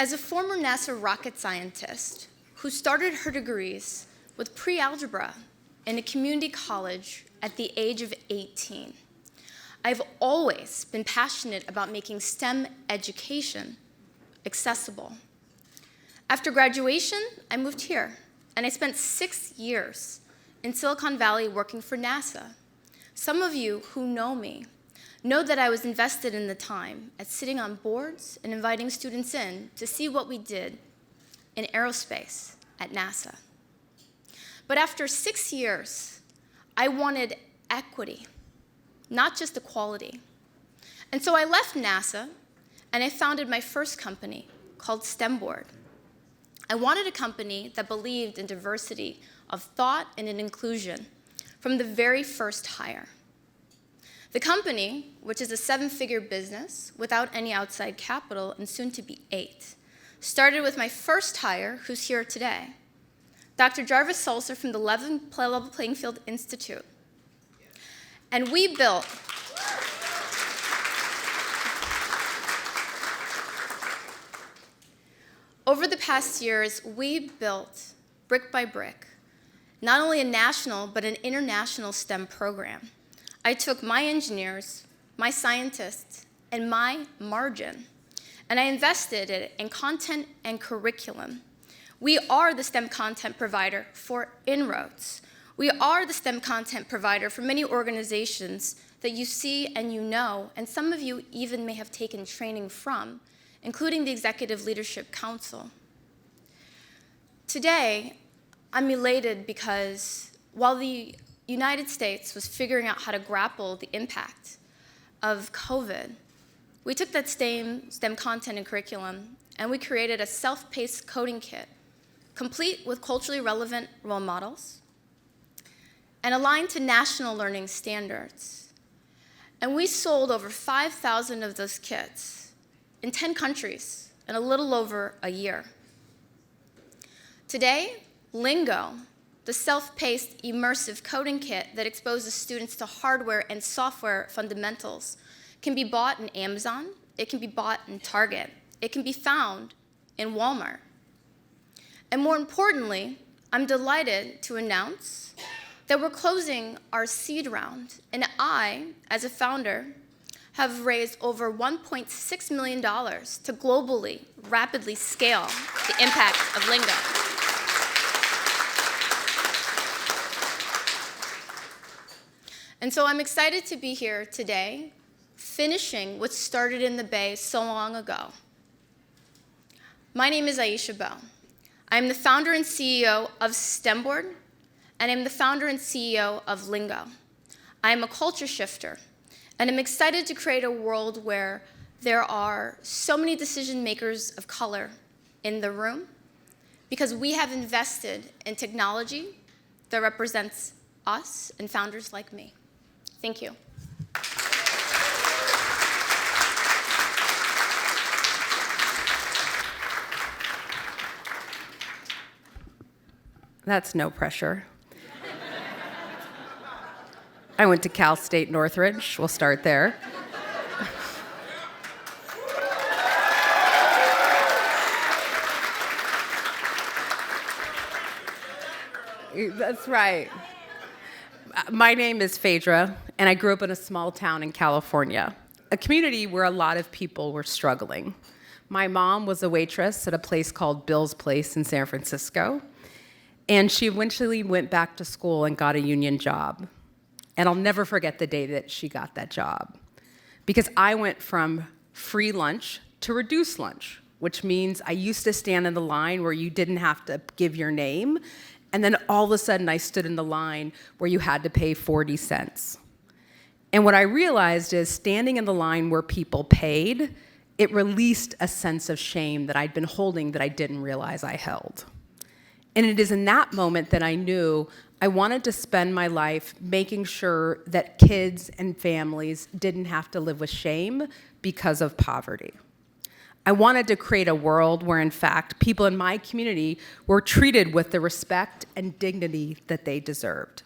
As a former NASA rocket scientist who started her degrees with pre-algebra in a community college at the age of 18, I've always been passionate about making STEM education accessible. After graduation, I moved here, and I spent 6 years in Silicon Valley working for NASA. Some of you who know me know that I was invested in the time at sitting on boards and inviting students in to see what we did in aerospace at NASA. But after 6 years, I wanted equity, not just equality. And so I left NASA and I founded my first company called STEM Board. I wanted a company that believed in diversity of thought and in inclusion from the very first hire. The company, which is a 7-figure business without any outside capital and soon to be 8, started with my first hire, who's here today, Dr. Jarvis Sulzer from the Level Playing Field Institute. And we built over the past years, we built, brick by brick, not only a national, but an international STEM program. I took my engineers, my scientists, and my margin, and I invested it in content and curriculum. We are the STEM content provider for Inroads. We are the STEM content provider for many organizations that you see and you know, and some of you even may have taken training from, including the Executive Leadership Council. Today, I'm elated because while the United States was figuring out how to grapple the impact of COVID, we took that STEM content and curriculum and we created a self-paced coding kit, complete with culturally relevant role models and aligned to national learning standards. And we sold over 5,000 of those kits in 10 countries in a little over a year. Today, Lingo, the self-paced immersive coding kit that exposes students to hardware and software fundamentals, can be bought in Amazon, it can be bought in Target, it can be found in Walmart. And more importantly, I'm delighted to announce that we're closing our seed round, and I, as a founder, have raised over $1.6 million to globally, rapidly scale the impact of Lingo. And so I'm excited to be here today, finishing what started in the Bay so long ago. My name is Aisha Bowe. I'm the founder and CEO of STEM Board, and I'm the founder and CEO of Lingo. I am a culture shifter, and I'm excited to create a world where there are so many decision makers of color in the room, because we have invested in technology that represents us and founders like me. Thank you. That's no pressure. I went to Cal State Northridge. We'll start there. That's right. My name is Phaedra, and I grew up in a small town in California, a community where a lot of people were struggling. My mom was a waitress at a place called Bill's Place in San Francisco, and she eventually went back to school and got a union job. And I'll never forget the day that she got that job, because I went from free lunch to reduced lunch, which means I used to stand in the line where you didn't have to give your name, and then all of a sudden I stood in the line where you had to pay 40 cents. And what I realized is standing in the line where people paid, it released a sense of shame that I'd been holding that I didn't realize I held. And it is in that moment that I knew I wanted to spend my life making sure that kids and families didn't have to live with shame because of poverty. I wanted to create a world where, in fact, people in my community were treated with the respect and dignity that they deserved.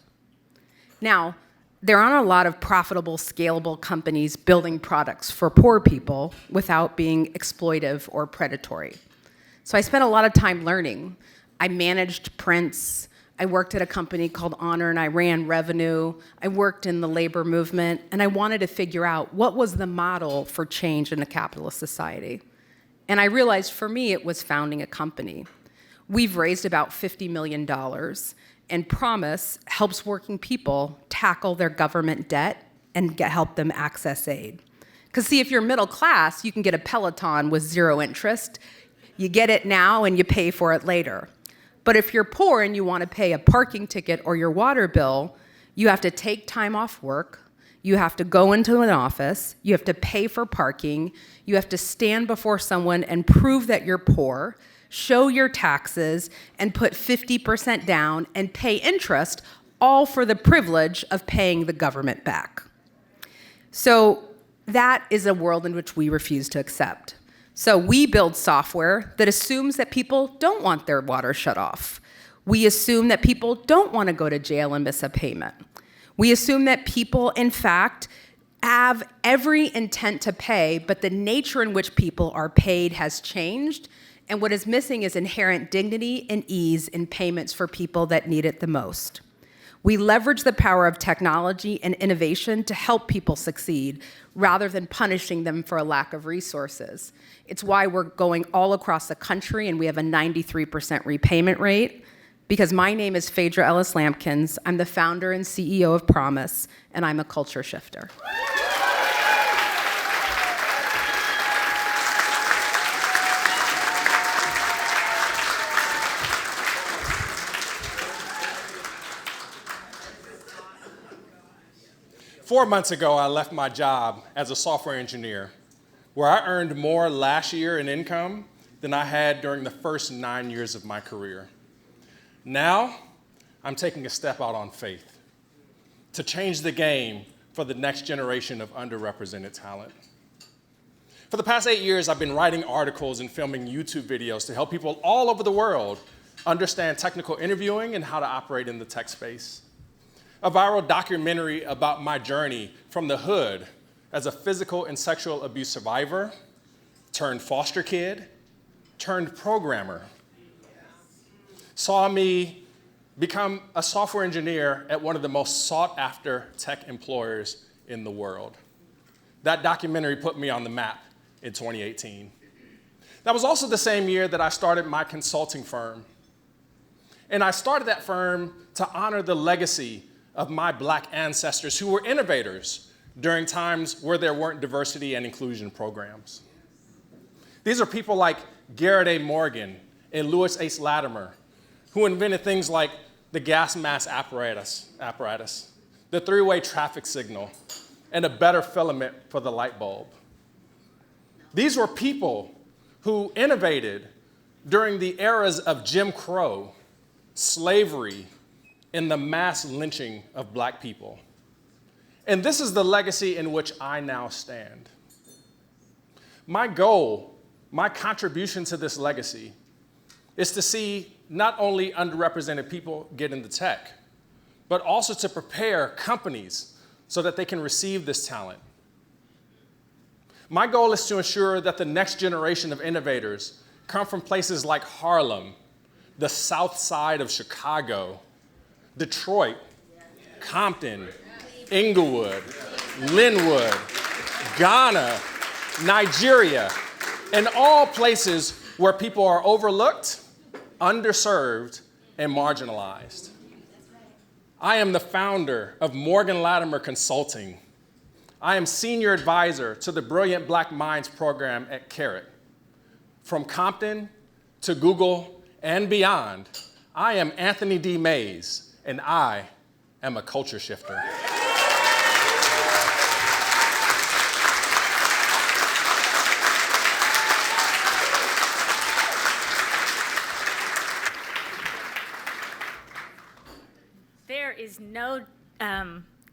Now, there aren't a lot of profitable, scalable companies building products for poor people without being exploitive or predatory. So I spent a lot of time learning. I managed prints. I worked at a company called Honor, and I ran revenue. I worked in the labor movement, and I wanted to figure out what was the model for change in a capitalist society. And I realized for me, it was founding a company. We've raised about $50 million, and Promise helps working people tackle their government debt and help them access aid. Because see, if you're middle class, you can get a Peloton with 0 interest. You get it now and you pay for it later. But if you're poor and you want to pay a parking ticket or your water bill, you have to take time off work, you have to go into an office, you have to pay for parking, you have to stand before someone and prove that you're poor, show your taxes, and put 50% down and pay interest, all for the privilege of paying the government back. So that is a world in which we refuse to accept. So we build software that assumes that people don't want their water shut off. We assume that people don't want to go to jail and miss a payment. We assume that people, in fact, have every intent to pay, but the nature in which people are paid has changed, and what is missing is inherent dignity and ease in payments for people that need it the most. We leverage the power of technology and innovation to help people succeed rather than punishing them for a lack of resources. It's why we're going all across the country and we have a 93% repayment rate, because my name is Phaedra Ellis-Lampkins. I'm the founder and CEO of Promise, and I'm a culture shifter. 4 months ago, I left my job as a software engineer, where I earned more last year in income than I had during the first 9 years of my career. Now, I'm taking a step out on faith to change the game for the next generation of underrepresented talent. For the past 8 years, I've been writing articles and filming YouTube videos to help people all over the world understand technical interviewing and how to operate in the tech space. A viral documentary about my journey from the hood as a physical and sexual abuse survivor, turned foster kid, turned programmer, saw me become a software engineer at one of the most sought-after tech employers in the world. That documentary put me on the map in 2018. That was also the same year that I started my consulting firm. And I started that firm to honor the legacy of my Black ancestors who were innovators during times where there weren't diversity and inclusion programs. These are people like Garrett A. Morgan and Louis H. Latimer, who invented things like the gas mask apparatus, the three-way traffic signal, and a better filament for the light bulb. These were people who innovated during the eras of Jim Crow, slavery, and the mass lynching of Black people. And this is the legacy in which I now stand. My goal, my contribution to this legacy, is to see not only underrepresented people get into tech, but also to prepare companies so that they can receive this talent. My goal is to ensure that the next generation of innovators come from places like Harlem, the South Side of Chicago, Detroit, Compton, Inglewood, Linwood, Ghana, Nigeria, and all places where people are overlooked, underserved, and marginalized. I am the founder of Morgan Latimer Consulting. I am senior advisor to the Brilliant Black Minds program at Carrot. From Compton to Google and beyond, I am Anthony D. Mays, and I am a culture shifter.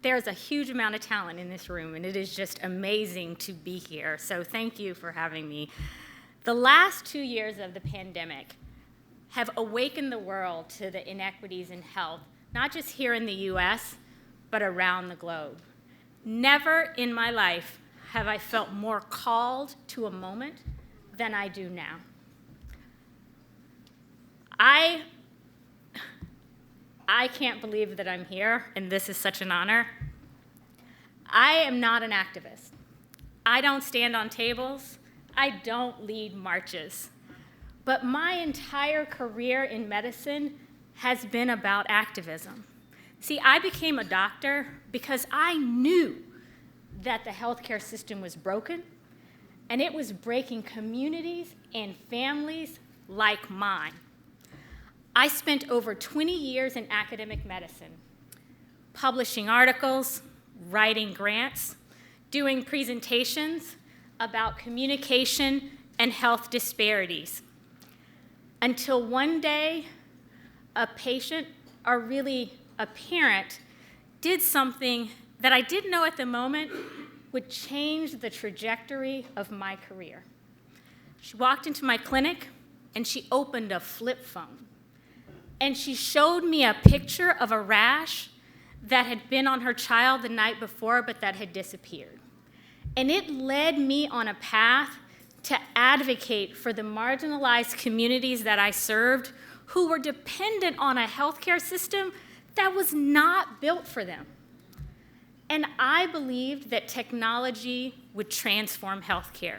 There's a huge amount of talent in this room, and it is just amazing to be here. So thank you for having me. The last 2 years of the pandemic have awakened the world to the inequities in health, not just here in the US, but around the globe. Never in my life have I felt more called to a moment than I do now. I can't believe that I'm here, and this is such an honor. I am not an activist. I don't stand on tables. I don't lead marches. But my entire career in medicine has been about activism. See, I became a doctor because I knew that the healthcare system was broken, and it was breaking communities and families like mine. I spent over 20 years in academic medicine, publishing articles, writing grants, doing presentations about communication and health disparities. Until one day, a patient, or really a parent, did something that I didn't know at the moment would change the trajectory of my career. She walked into my clinic and she opened a flip phone. And she showed me a picture of a rash that had been on her child the night before, but that had disappeared. And it led me on a path to advocate for the marginalized communities that I served who were dependent on a healthcare system that was not built for them. And I believed that technology would transform healthcare.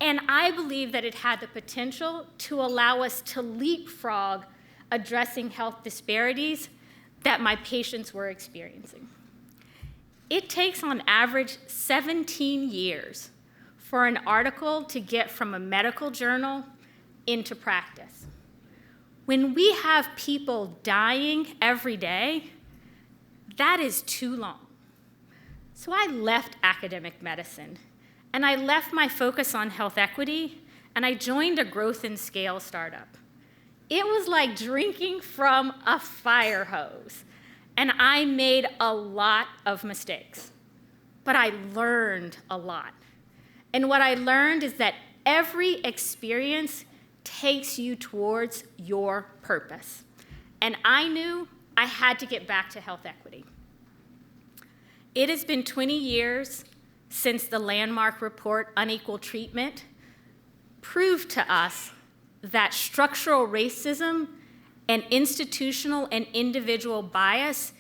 And I believed that it had the potential to allow us to leapfrog addressing health disparities that my patients were experiencing. It takes on average 17 years for an article to get from a medical journal into practice. When we have people dying every day, that is too long. So I left academic medicine, and I left my focus on health equity, and I joined a growth and scale startup. It was like drinking from a fire hose, and I made a lot of mistakes, but I learned a lot. And what I learned is that every experience takes you towards your purpose. And I knew I had to get back to health equity. It has been 20 years since the landmark report, Unequal Treatment, proved to us that structural racism and institutional and individual bias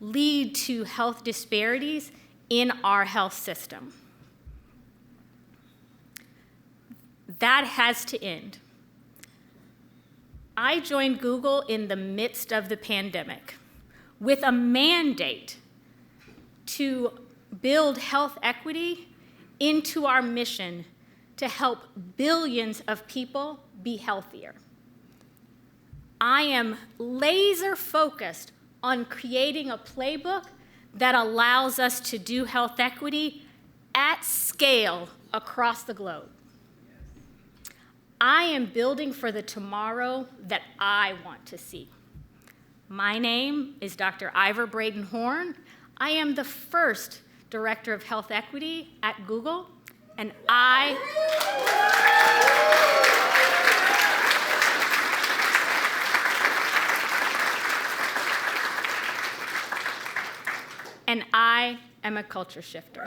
lead to health disparities in our health system. That has to end. I joined Google in the midst of the pandemic with a mandate to build health equity into our mission to help billions of people be healthier. I am laser focused on creating a playbook that allows us to do health equity at scale across the globe. I am building for the tomorrow that I want to see. My name is Dr. Ivor Braden Horn. I am the first Director of Health Equity at Google, and I am a culture shifter.